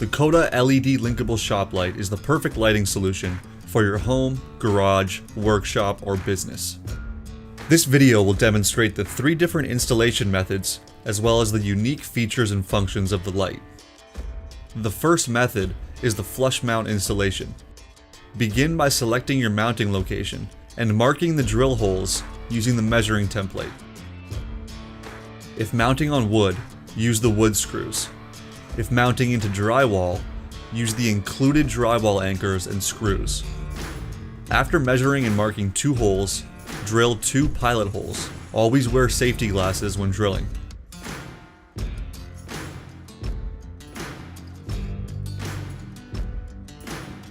The Koda LED linkable shop light is the perfect lighting solution for your home, garage, workshop, or business. This video will demonstrate the 3 different installation methods, as well as the unique features and functions of the light. The first method is the flush mount installation. Begin by selecting your mounting location and marking the drill holes using the measuring template. If mounting on wood, use the wood screws. If mounting into drywall, use the included drywall anchors and screws. After measuring and marking 2 holes, drill 2 pilot holes. Always wear safety glasses when drilling.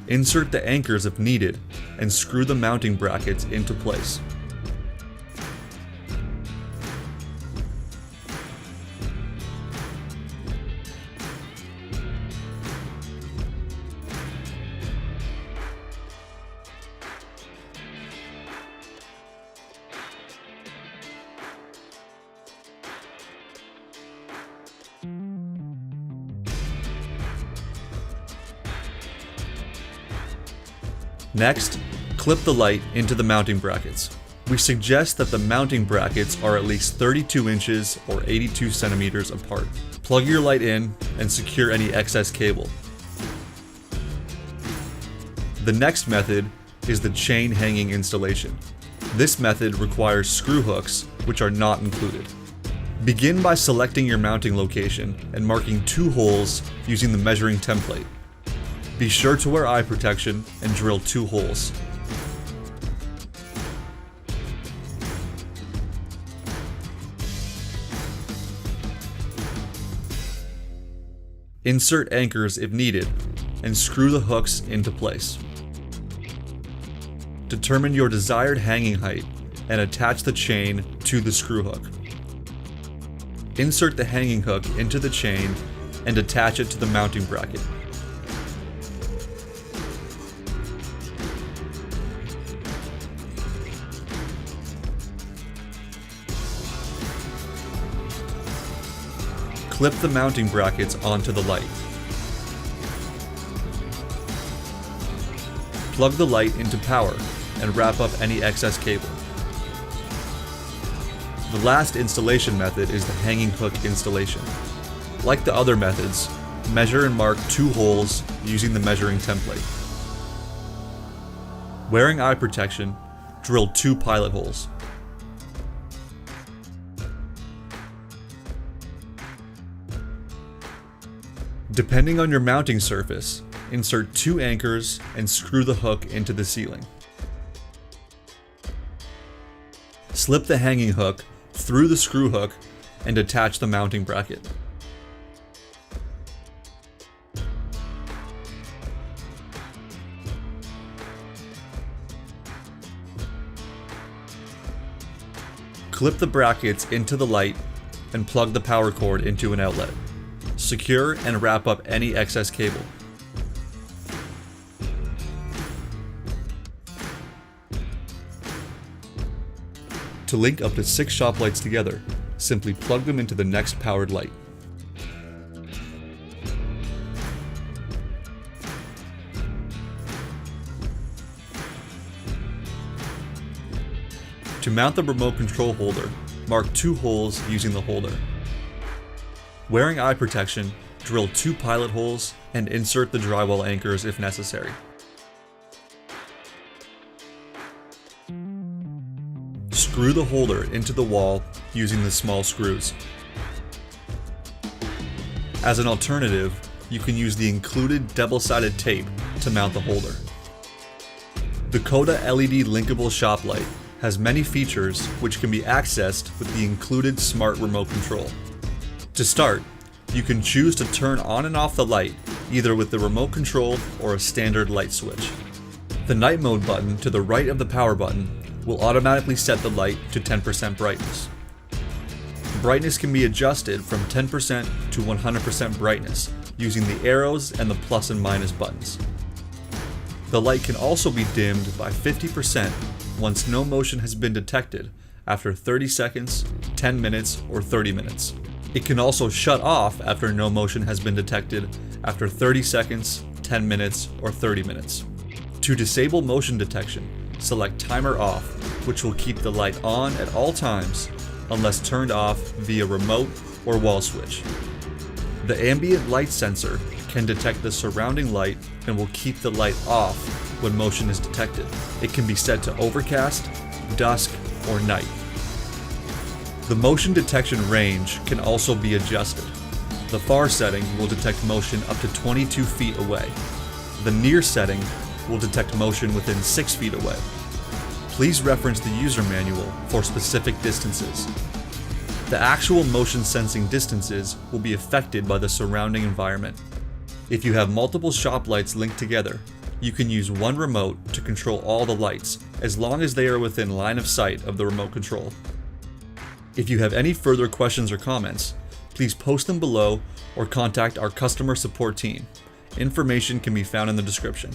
Insert the anchors if needed and screw the mounting brackets into place. Next, clip the light into the mounting brackets. We suggest that the mounting brackets are at least 32 inches or 82 centimeters apart. Plug your light in and secure any excess cable. The next method is the chain hanging installation. This method requires screw hooks, which are not included. Begin by selecting your mounting location and marking 2 holes using the measuring template. Be sure to wear eye protection and drill 2 holes. Insert anchors if needed and screw the hooks into place. Determine your desired hanging height and attach the chain to the screw hook. Insert the hanging hook into the chain and attach it to the mounting bracket. Clip the mounting brackets onto the light. Plug the light into power and wrap up any excess cable. The last installation method is the hanging hook installation. Like the other methods, measure and mark 2 holes using the measuring template. Wearing eye protection, drill 2 pilot holes. Depending on your mounting surface, insert 2 anchors and screw the hook into the ceiling. Slip the hanging hook through the screw hook and attach the mounting bracket. Clip the brackets into the light and plug the power cord into an outlet. Secure and wrap up any excess cable. To link up to 6 shop lights together, simply plug them into the next powered light. To mount the remote control holder, mark 2 holes using the holder. Wearing eye protection, drill 2 pilot holes and insert the drywall anchors if necessary. Screw the holder into the wall using the small screws. As an alternative, you can use the included double-sided tape to mount the holder. The Koda LED linkable shop light has many features which can be accessed with the included smart remote control. To start, you can choose to turn on and off the light either with the remote control or a standard light switch. The night mode button to the right of the power button will automatically set the light to 10% brightness. Brightness can be adjusted from 10% to 100% brightness using the arrows and the plus and minus buttons. The light can also be dimmed by 50% once no motion has been detected after 30 seconds, 10 minutes, or 30 minutes. It can also shut off after no motion has been detected after 30 seconds, 10 minutes, or 30 minutes. To disable motion detection, select Timer Off, which will keep the light on at all times unless turned off via remote or wall switch. The ambient light sensor can detect the surrounding light and will keep the light off when motion is detected. It can be set to overcast, dusk, or night. The motion detection range can also be adjusted. The far setting will detect motion up to 22 feet away. The near setting will detect motion within 6 feet away. Please reference the user manual for specific distances. The actual motion sensing distances will be affected by the surrounding environment. If you have multiple shop lights linked together, you can use one remote to control all the lights, as long as they are within line of sight of the remote control. If you have any further questions or comments, please post them below or contact our customer support team. Information can be found in the description.